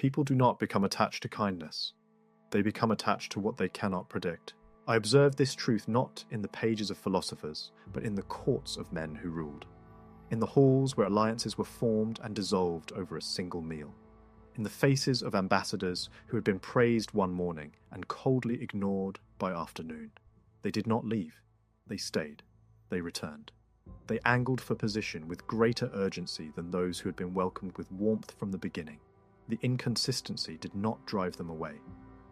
People do not become attached to kindness. They become attached to what they cannot predict. I observed this truth not in the pages of philosophers, but in the courts of men who ruled. In the halls where alliances were formed and dissolved over a single meal. In the faces of ambassadors who had been praised one morning and coldly ignored by afternoon. They did not leave. They stayed. They returned. They angled for position with greater urgency than those who had been welcomed with warmth from the beginning. The inconsistency did not drive them away.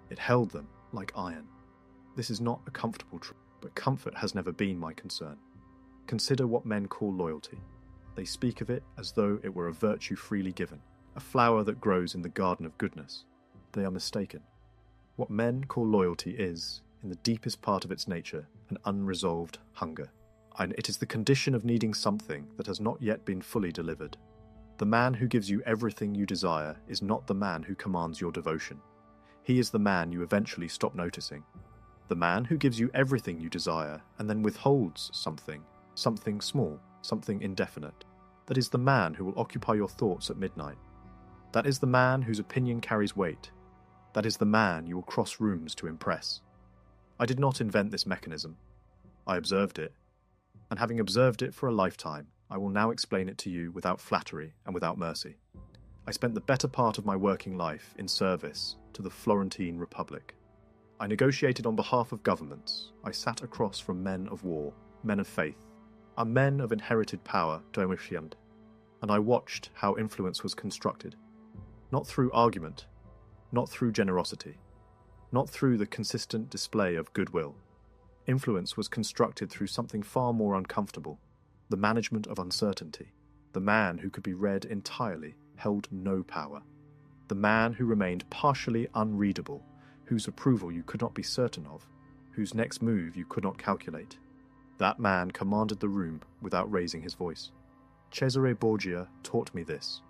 It held them like iron. This is not a comfortable truth, but comfort has never been my concern. Consider what men call loyalty. They speak of it as though it were a virtue freely given, a flower that grows in the garden of goodness. They are mistaken. What men call loyalty is, in the deepest part of its nature, an unresolved hunger. And it is the condition of needing something that has not yet been fully delivered. The man who gives you everything you desire is not the man who commands your devotion. He is the man you eventually stop noticing. The man who gives you everything you desire and then withholds something small, something indefinite. That is the man who will occupy your thoughts at midnight. That is the man whose opinion carries weight. That is the man you will cross rooms to impress. I did not invent this mechanism. I observed it. And having observed it for a lifetime, I will now explain it to you without flattery and without mercy. I spent the better part of my working life in service to the Florentine Republic. I negotiated on behalf of governments. I sat across from men of war, men of faith, and men of inherited power, withheld, and I watched how influence was constructed, not through argument, not through generosity, not through the consistent display of goodwill. Influence was constructed through something far more uncomfortable, the management of uncertainty. The man who could be read entirely held no power. The man who remained partially unreadable, whose approval you could not be certain of, whose next move you could not calculate. That man commanded the room without raising his voice. Cesare Borgia taught me this,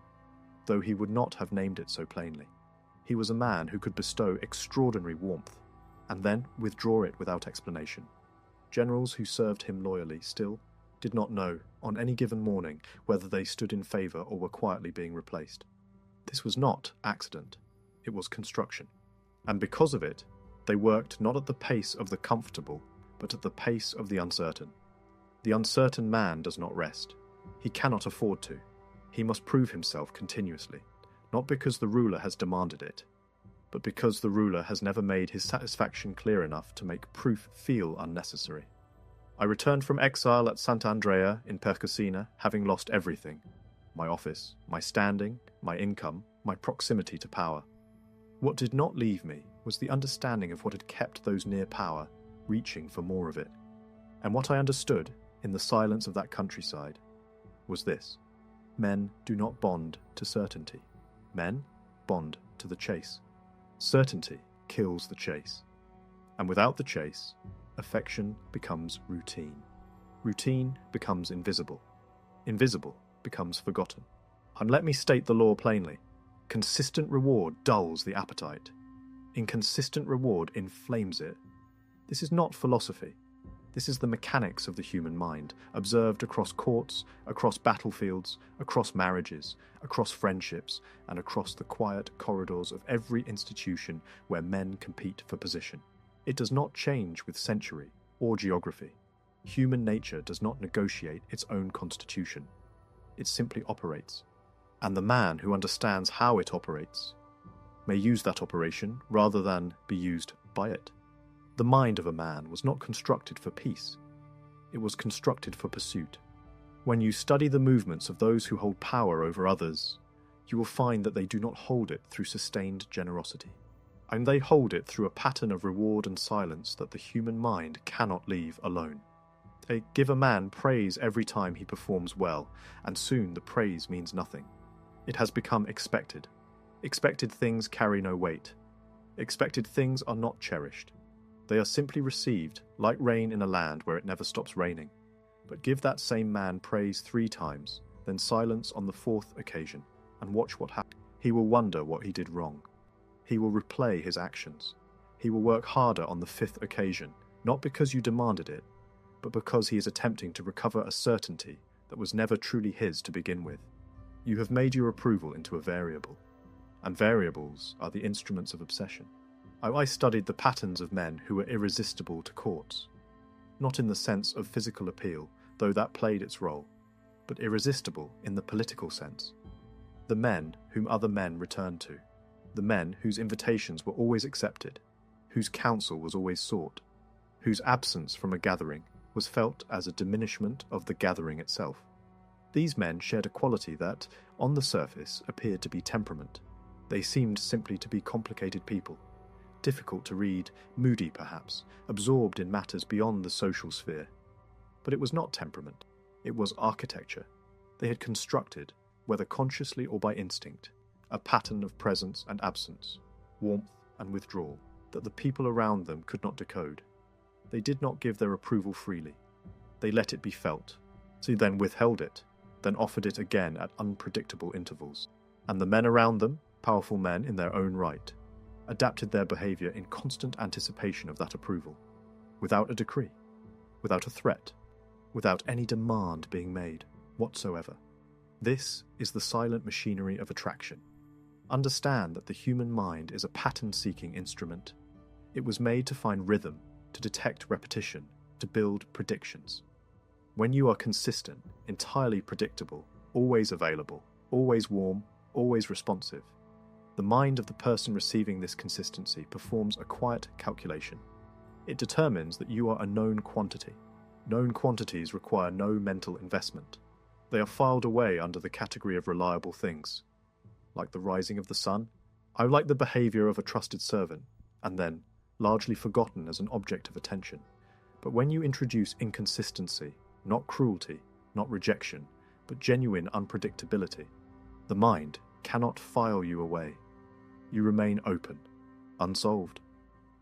though he would not have named it so plainly. He was a man who could bestow extraordinary warmth, and then withdraw it without explanation. Generals who served him loyally still did not know, on any given morning, whether they stood in favour or were quietly being replaced. This was not accident, it was construction. And because of it, they worked not at the pace of the comfortable, but at the pace of the uncertain. The uncertain man does not rest. He cannot afford to. He must prove himself continuously, not because the ruler has demanded it, but because the ruler has never made his satisfaction clear enough to make proof feel unnecessary. I returned from exile at Sant'Andrea in Percasina, having lost everything: my office, my standing, my income, my proximity to power. What did not leave me was the understanding of what had kept those near power reaching for more of it. And what I understood, in the silence of that countryside, was this: men do not bond to certainty. Men bond to the chase. Certainty kills the chase. And without the chase, affection becomes routine. Routine becomes invisible. Invisible becomes forgotten. And let me state the law plainly. Consistent reward dulls the appetite. Inconsistent reward inflames it. This is not philosophy. This is the mechanics of the human mind, observed across courts, across battlefields, across marriages, across friendships, and across the quiet corridors of every institution where men compete for position. It does not change with century or geography. Human nature does not negotiate its own constitution. It simply operates. And the man who understands how it operates may use that operation rather than be used by it. The mind of a man was not constructed for peace. It was constructed for pursuit. When you study the movements of those who hold power over others, you will find that they do not hold it through sustained generosity. And they hold it through a pattern of reward and silence that the human mind cannot leave alone. They give a man praise every time he performs well, and soon the praise means nothing. It has become expected. Expected things carry no weight. Expected things are not cherished. They are simply received, like rain in a land where it never stops raining. But give that same man praise 3 times, then silence on the 4th occasion, and watch what happens. He will wonder what he did wrong. He will replay his actions. He will work harder on the 5th occasion, not because you demanded it, but because he is attempting to recover a certainty that was never truly his to begin with. You have made your approval into a variable. and variables are the instruments of obsession. I studied the patterns of men who were irresistible to courts, not in the sense of physical appeal, though that played its role, but irresistible in the political sense. The men whom other men returned to, the men whose invitations were always accepted, whose counsel was always sought, whose absence from a gathering was felt as a diminishment of the gathering itself. These men shared a quality that, on the surface, appeared to be temperament. They seemed simply to be complicated people, difficult to read, moody perhaps, absorbed in matters beyond the social sphere. But it was not temperament, it was architecture. They had constructed, whether consciously or by instinct, a pattern of presence and absence, warmth and withdrawal, that the people around them could not decode. They did not give their approval freely. They let it be felt, so then withheld it, then offered it again at unpredictable intervals. And the men around them, powerful men in their own right, adapted their behaviour in constant anticipation of that approval, without a decree, without a threat, without any demand being made whatsoever. This is the silent machinery of attraction. Understand that the human mind is a pattern-seeking instrument. It was made to find rhythm, to detect repetition, to build predictions. When you are consistent, entirely predictable, always available, always warm, always responsive, the mind of the person receiving this consistency performs a quiet calculation. It determines that you are a known quantity. Known quantities require no mental investment. They are filed away under the category of reliable things. Like the rising of the sun, I like the behaviour of a trusted servant, and then, largely forgotten as an object of attention. But when you introduce inconsistency, not cruelty, not rejection, but genuine unpredictability, the mind cannot file you away. You remain open, unsolved.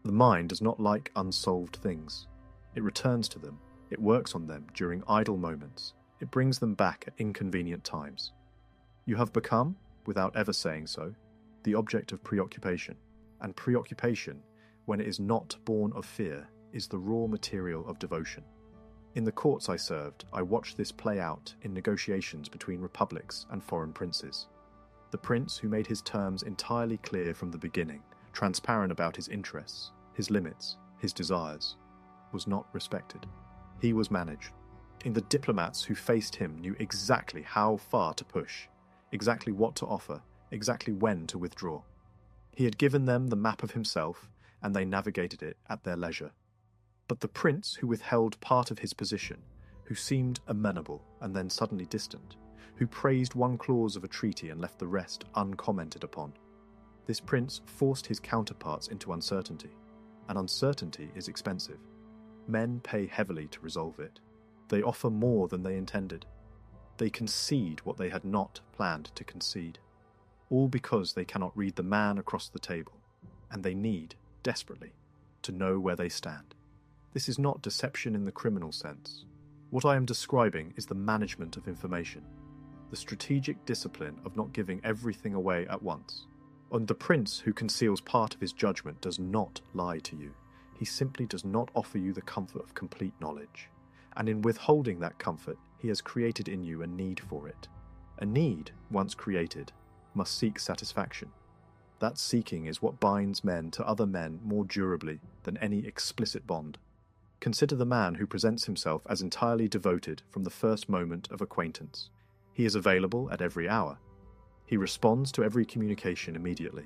The mind does not like unsolved things. It returns to them. It works on them during idle moments. It brings them back at inconvenient times. You have become, without ever saying so, the object of preoccupation. And preoccupation, when it is not born of fear, is the raw material of devotion. In the courts I served, I watched this play out in negotiations between republics and foreign princes. The prince who made his terms entirely clear from the beginning, transparent about his interests, his limits, his desires, was not respected. He was managed. The diplomats who faced him knew exactly how far to push, exactly what to offer, exactly when to withdraw. He had given them the map of himself, and they navigated it at their leisure. But the prince who withheld part of his position, who seemed amenable and then suddenly distant, who praised one clause of a treaty and left the rest uncommented upon, this prince forced his counterparts into uncertainty, and uncertainty is expensive. Men pay heavily to resolve it. They offer more than they intended. They concede what they had not planned to concede, all because they cannot read the man across the table, and they need, desperately, to know where they stand. This is not deception in the criminal sense. What I am describing is the management of information, the strategic discipline of not giving everything away at once. And the prince who conceals part of his judgment does not lie to you. He simply does not offer you the comfort of complete knowledge. And in withholding that comfort, he has created in you a need for it. A need, once created, must seek satisfaction. That seeking is what binds men to other men more durably than any explicit bond. Consider the man who presents himself as entirely devoted from the first moment of acquaintance. He is available at every hour. He responds to every communication immediately.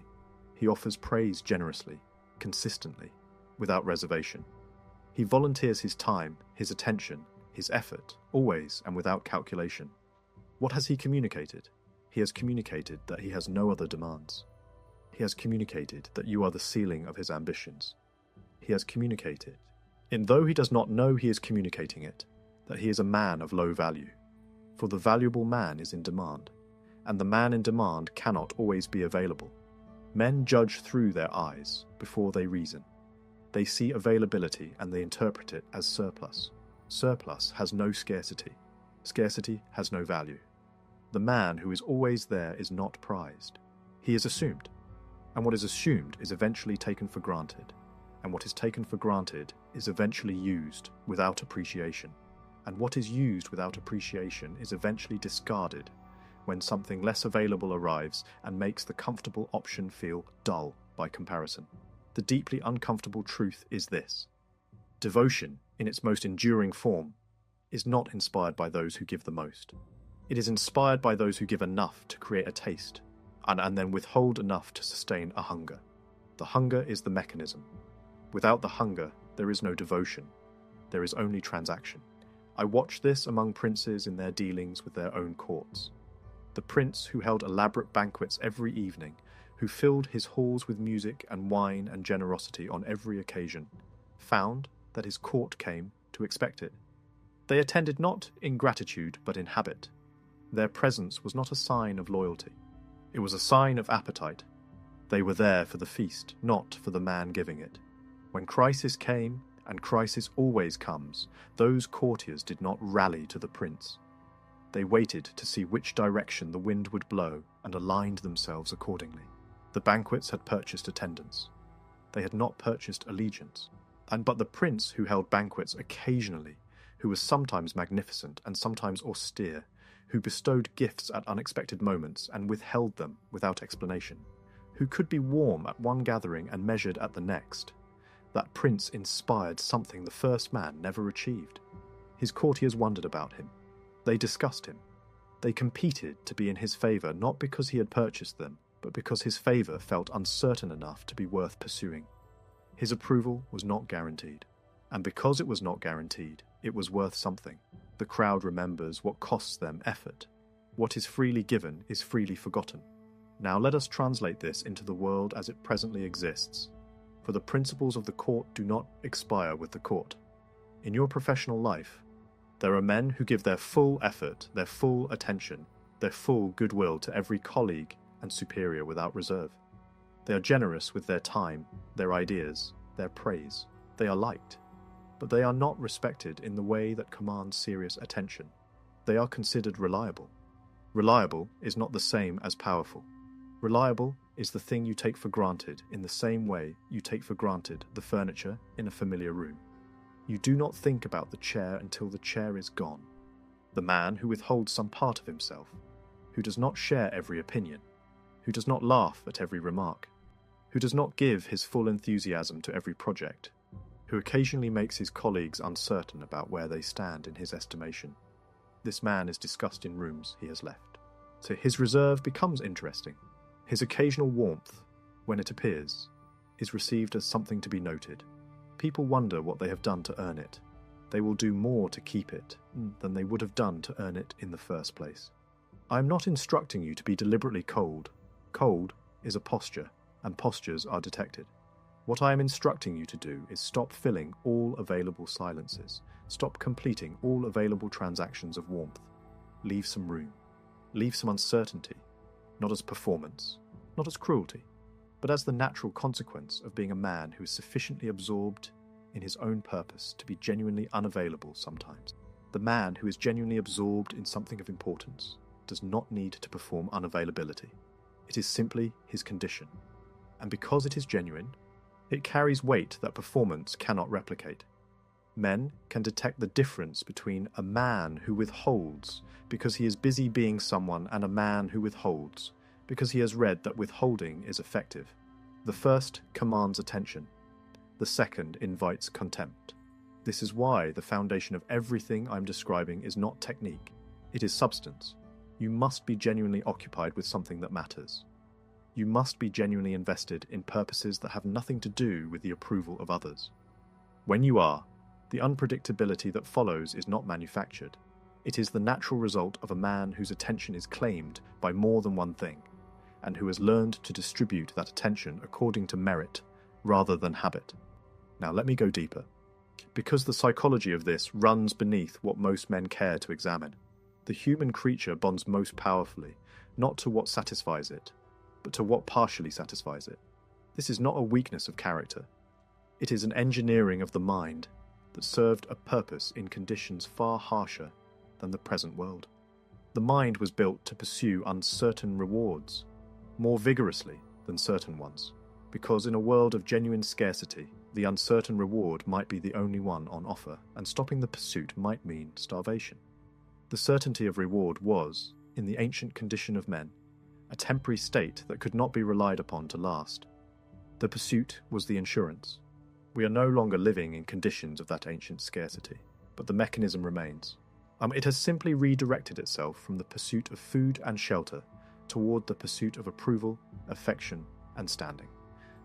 He offers praise generously, consistently, without reservation. He volunteers his time, his attention, his effort, always and without calculation. What has he communicated? He has communicated that he has no other demands. He has communicated that you are the ceiling of his ambitions. He has communicated, and though he does not know he is communicating it, that he is a man of low value. For the valuable man is in demand, and the man in demand cannot always be available. Men judge through their eyes before they reason. They see availability and they interpret it as surplus. Surplus has no scarcity. Scarcity has no value. The man who is always there is not prized. He is assumed. And what is assumed is eventually taken for granted. And what is taken for granted is eventually used without appreciation. And what is used without appreciation is eventually discarded when something less available arrives and makes the comfortable option feel dull by comparison. The deeply uncomfortable truth is this: devotion, in its most enduring form, is not inspired by those who give the most. It is inspired by those who give enough to create a taste, and then withhold enough to sustain a hunger. The hunger is the mechanism. Without the hunger, there is no devotion. There is only transaction. I watch this among princes in their dealings with their own courts. The prince who held elaborate banquets every evening, who filled his halls with music and wine and generosity on every occasion, found that his court came to expect it. They attended not in gratitude but in habit. Their presence was not a sign of loyalty. It was a sign of appetite. They were there for the feast, not for the man giving it. When crisis came, and crisis always comes, those courtiers did not rally to the prince. They waited to see which direction the wind would blow and aligned themselves accordingly. The banquets had purchased attendance. They had not purchased allegiance. But the prince who held banquets occasionally, who was sometimes magnificent and sometimes austere, who bestowed gifts at unexpected moments and withheld them without explanation, who could be warm at one gathering and measured at the next, that prince inspired something the first man never achieved. His courtiers wondered about him. They discussed him. They competed to be in his favour, not because he had purchased them, but because his favour felt uncertain enough to be worth pursuing. His approval was not guaranteed. And because it was not guaranteed, it was worth something. The crowd remembers what costs them effort. What is freely given is freely forgotten. Now let us translate this into the world as it presently exists. For the principles of the court do not expire with the court. In your professional life, there are men who give their full effort, their full attention, their full goodwill to every colleague and superior without reserve. They are generous with their time, their ideas, their praise. They are liked, but they are not respected in the way that commands serious attention. They are considered reliable. Reliable is not the same as powerful. Reliable is the thing you take for granted in the same way you take for granted the furniture in a familiar room. You do not think about the chair until the chair is gone. The man who withholds some part of himself, who does not share every opinion, who does not laugh at every remark, who does not give his full enthusiasm to every project, who occasionally makes his colleagues uncertain about where they stand in his estimation. This man is discussed in rooms he has left. So his reserve becomes interesting. His occasional warmth, when it appears, is received as something to be noted. People wonder what they have done to earn it. They will do more to keep it than they would have done to earn it in the first place. I am not instructing you to be deliberately cold. Cold is a posture, and postures are detected. What I am instructing you to do is stop filling all available silences. Stop completing all available transactions of warmth. Leave some room. Leave some uncertainty. Not as performance, not as cruelty, but as the natural consequence of being a man who is sufficiently absorbed in his own purpose to be genuinely unavailable sometimes. The man who is genuinely absorbed in something of importance does not need to perform unavailability. It is simply his condition. And because it is genuine, it carries weight that performance cannot replicate. Men can detect the difference between a man who withholds because he is busy being someone and a man who withholds because he has read that withholding is effective. The first commands attention. The second invites contempt. This is why the foundation of everything I'm describing is not technique. It is substance. You must be genuinely occupied with something that matters. You must be genuinely invested in purposes that have nothing to do with the approval of others. When you are, the unpredictability that follows is not manufactured. It is the natural result of a man whose attention is claimed by more than one thing, and who has learned to distribute that attention according to merit rather than habit. Now let me go deeper, because the psychology of this runs beneath what most men care to examine. The human creature bonds most powerfully, not to what satisfies it, but to what partially satisfies it. This is not a weakness of character. It is an engineering of the mind that served a purpose in conditions far harsher than the present world. The mind was built to pursue uncertain rewards more vigorously than certain ones, because in a world of genuine scarcity, the uncertain reward might be the only one on offer, and stopping the pursuit might mean starvation. The certainty of reward was, in the ancient condition of men, a temporary state that could not be relied upon to last. The pursuit was the insurance. We are no longer living in conditions of that ancient scarcity, but the mechanism remains. It has simply redirected itself from the pursuit of food and shelter toward the pursuit of approval, affection, and standing.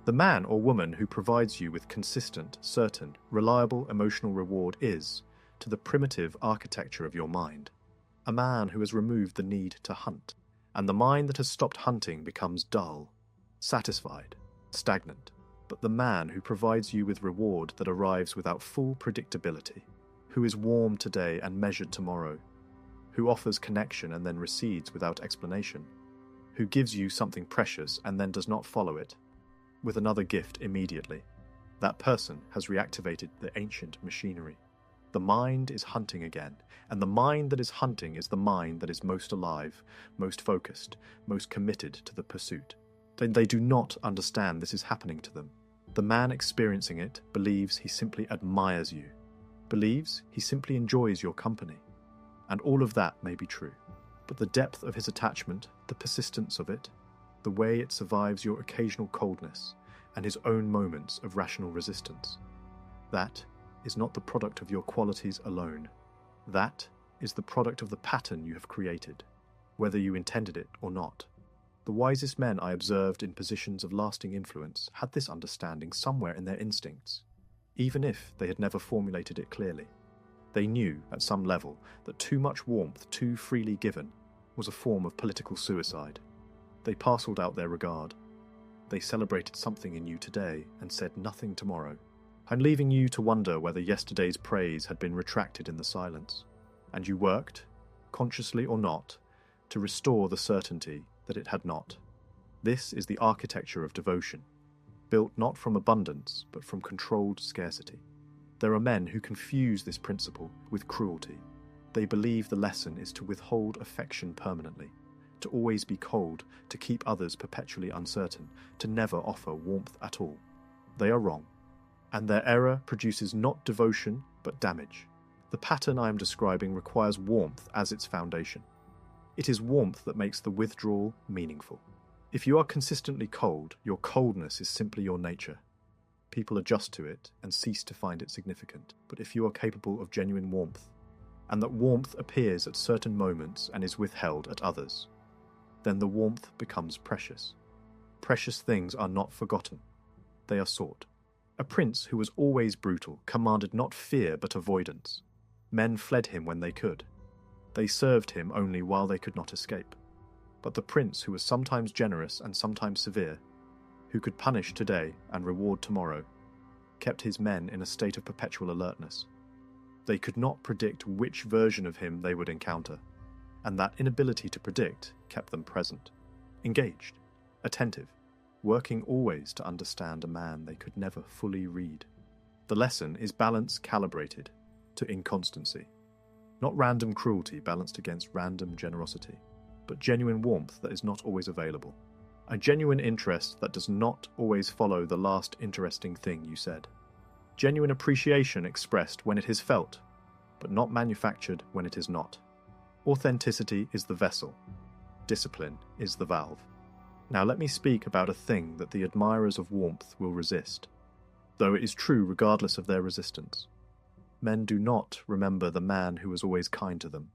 The man or woman who provides you with consistent, certain, reliable emotional reward is, to the primitive architecture of your mind, a man who has removed the need to hunt, and the mind that has stopped hunting becomes dull, satisfied, stagnant. But the man who provides you with reward that arrives without full predictability, who is warm today and measured tomorrow, who offers connection and then recedes without explanation, who gives you something precious and then does not follow it with another gift immediately, that person has reactivated the ancient machinery. The mind is hunting again, and the mind that is hunting is the mind that is most alive, most focused, most committed to the pursuit. They do not understand this is happening to them. The man experiencing it believes he simply admires you, believes he simply enjoys your company. And all of that may be true. But the depth of his attachment, the persistence of it, the way it survives your occasional coldness and his own moments of rational resistance, that is not the product of your qualities alone. That is the product of the pattern you have created, whether you intended it or not. The wisest men I observed in positions of lasting influence had this understanding somewhere in their instincts, even if they had never formulated it clearly. They knew, at some level, that too much warmth too freely given was a form of political suicide. They parcelled out their regard. They celebrated something in you today and said nothing tomorrow. I'm leaving you to wonder whether yesterday's praise had been retracted in the silence, and you worked, consciously or not, to restore the certainty that it had not. This is the architecture of devotion, built not from abundance but from controlled scarcity. There are men who confuse this principle with cruelty. They believe the lesson is to withhold affection permanently, to always be cold, to keep others perpetually uncertain, to never offer warmth at all. They are wrong, and their error produces not devotion but damage. The pattern I am describing requires warmth as its foundation. It is warmth that makes the withdrawal meaningful. If you are consistently cold, your coldness is simply your nature. People adjust to it and cease to find it significant. But if you are capable of genuine warmth, and that warmth appears at certain moments and is withheld at others, then the warmth becomes precious. Precious things are not forgotten. They are sought. A prince who was always brutal commanded not fear but avoidance. Men fled him when they could. They served him only while they could not escape. But the prince who was sometimes generous and sometimes severe, who could punish today and reward tomorrow, kept his men in a state of perpetual alertness. They could not predict which version of him they would encounter, and that inability to predict kept them present, engaged, attentive, working always to understand a man they could never fully read. The lesson is balance calibrated to inconstancy, not random cruelty balanced against random generosity, but genuine warmth that is not always available, a genuine interest that does not always follow the last interesting thing you said, genuine appreciation expressed when it is felt, but not manufactured when it is not. Authenticity is the vessel. Discipline is the valve. Now let me speak about a thing that the admirers of warmth will resist, though it is true regardless of their resistance. Men do not remember the man who was always kind to them.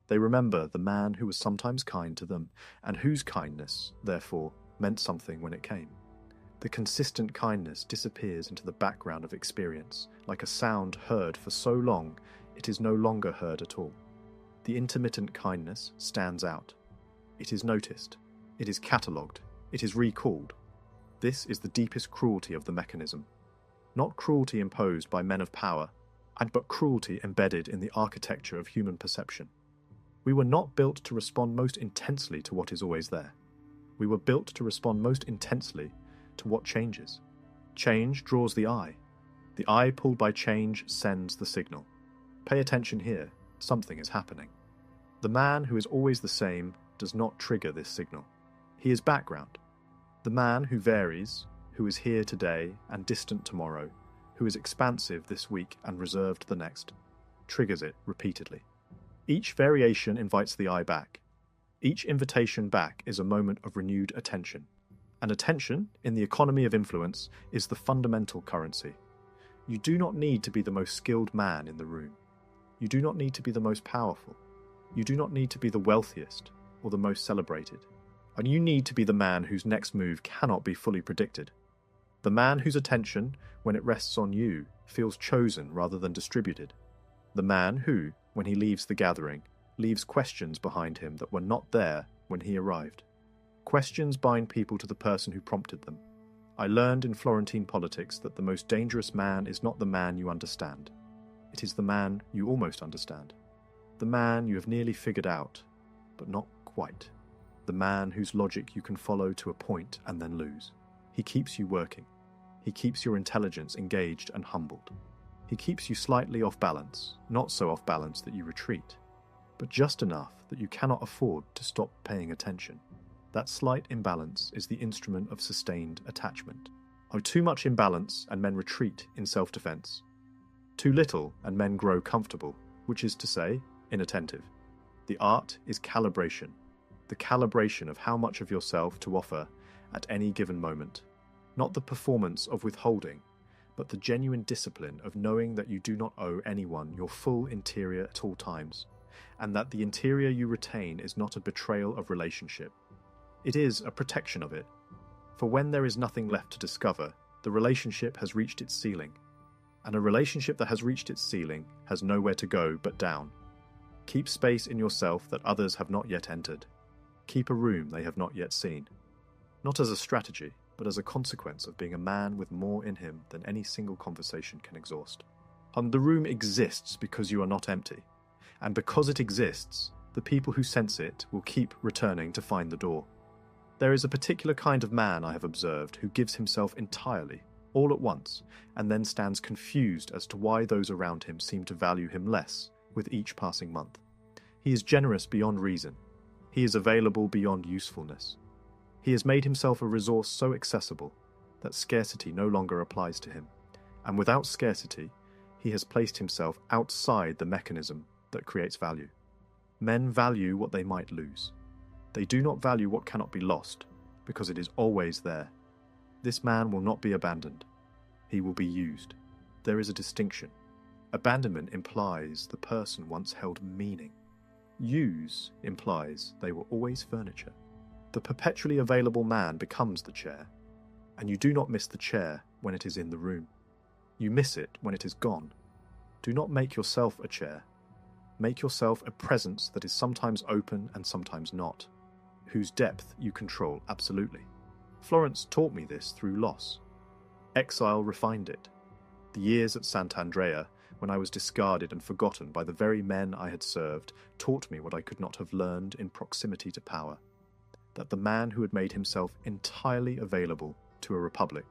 They remember the man who was sometimes kind to them, and whose kindness, therefore, meant something when it came. The consistent kindness disappears into the background of experience, like a sound heard for so long it is no longer heard at all. The intermittent kindness stands out. It is noticed. It is catalogued. It is recalled. This is the deepest cruelty of the mechanism. Not cruelty imposed by men of power, but cruelty embedded in the architecture of human perception. We were not built to respond most intensely to what is always there. We were built to respond most intensely to what changes. Change draws the eye. The eye pulled by change sends the signal. Pay attention here. Something is happening. The man who is always the same does not trigger this signal. He is background. The man who varies, who is here today and distant tomorrow, who is expansive this week and reserved the next, triggers it repeatedly. Each variation invites the eye back. Each invitation back is a moment of renewed attention. And attention, in the economy of influence, is the fundamental currency. You do not need to be the most skilled man in the room. You do not need to be the most powerful. You do not need to be the wealthiest or the most celebrated. And you need to be the man whose next move cannot be fully predicted. The man whose attention, when it rests on you, feels chosen rather than distributed. The man who, when he leaves the gathering, leaves questions behind him that were not there when he arrived. Questions bind people to the person who prompted them. I learned in Florentine politics that the most dangerous man is not the man you understand. It is the man you almost understand. The man you have nearly figured out, but not quite. The man whose logic you can follow to a point and then lose. He keeps you working. He keeps your intelligence engaged and humbled. He keeps you slightly off balance, not so off balance that you retreat, but just enough that you cannot afford to stop paying attention. That slight imbalance is the instrument of sustained attachment. Oh, too much imbalance and men retreat in self-defense. Too little and men grow comfortable, which is to say, inattentive. The art is calibration, the calibration of how much of yourself to offer at any given moment. Not the performance of withholding, but the genuine discipline of knowing that you do not owe anyone your full interior at all times, and that the interior you retain is not a betrayal of relationship. It is a protection of it. For when there is nothing left to discover, the relationship has reached its ceiling. And a relationship that has reached its ceiling has nowhere to go but down. Keep space in yourself that others have not yet entered. Keep a room they have not yet seen. Not as a strategy, but as a consequence of being a man with more in him than any single conversation can exhaust. And the room exists because you are not empty. And because it exists, the people who sense it will keep returning to find the door. There is a particular kind of man I have observed who gives himself entirely, all at once, and then stands confused as to why those around him seem to value him less with each passing month. He is generous beyond reason. He is available beyond usefulness. He has made himself a resource so accessible that scarcity no longer applies to him, and without scarcity, he has placed himself outside the mechanism that creates value. Men value what they might lose. They do not value what cannot be lost, because it is always there. This man will not be abandoned. He will be used. There is a distinction. Abandonment implies the person once held meaning. Use implies they were always furniture. The perpetually available man becomes the chair, and you do not miss the chair when it is in the room. You miss it when it is gone. Do not make yourself a chair. Make yourself a presence that is sometimes open and sometimes not, whose depth you control absolutely. Florence taught me this through loss. Exile refined it. The years at Sant'Andrea, when I was discarded and forgotten by the very men I had served, taught me what I could not have learned in proximity to power. That the man who had made himself entirely available to a republic,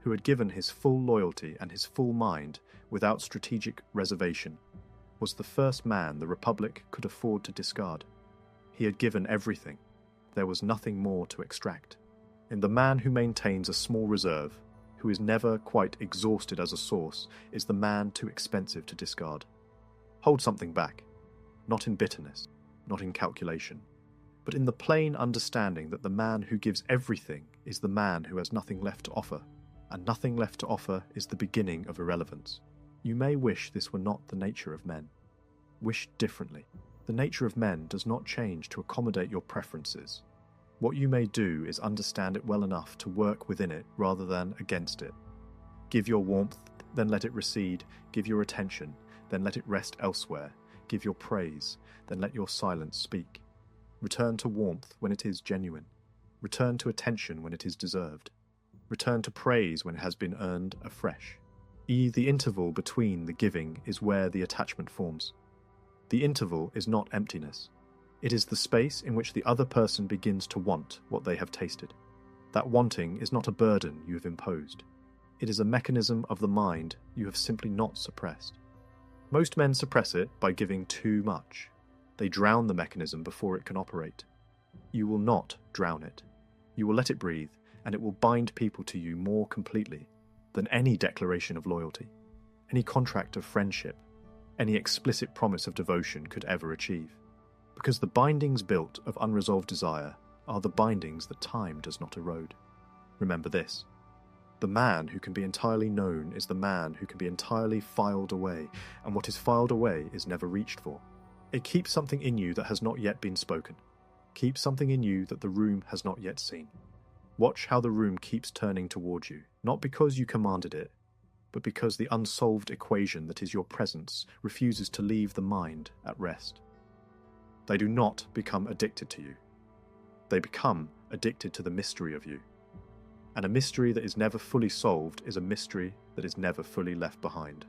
who had given his full loyalty and his full mind without strategic reservation, was the first man the republic could afford to discard. He had given everything. There was nothing more to extract. In the man who maintains a small reserve, who is never quite exhausted as a source, is the man too expensive to discard. Hold something back, not in bitterness, not in calculation, but in the plain understanding that the man who gives everything is the man who has nothing left to offer, and nothing left to offer is the beginning of irrelevance. You may wish this were not the nature of men. Wish differently. The nature of men does not change to accommodate your preferences. What you may do is understand it well enough to work within it rather than against it. Give your warmth, then let it recede. Give your attention, then let it rest elsewhere. Give your praise, then let your silence speak. Return to warmth when it is genuine. Return to attention when it is deserved. Return to praise when it has been earned afresh. The interval between the giving is where the attachment forms. The interval is not emptiness. It is the space in which the other person begins to want what they have tasted. That wanting is not a burden you have imposed. It is a mechanism of the mind you have simply not suppressed. Most men suppress it by giving too much. They drown the mechanism before it can operate. You will not drown it. You will let it breathe, and it will bind people to you more completely than any declaration of loyalty, any contract of friendship, any explicit promise of devotion could ever achieve. Because the bindings built of unresolved desire are the bindings that time does not erode. Remember this. The man who can be entirely known is the man who can be entirely filed away, and what is filed away is never reached for. It keeps something in you that has not yet been spoken. Keeps something in you that the room has not yet seen. Watch how the room keeps turning towards you, not because you commanded it, but because the unsolved equation that is your presence refuses to leave the mind at rest. They do not become addicted to you. They become addicted to the mystery of you. And a mystery that is never fully solved is a mystery that is never fully left behind.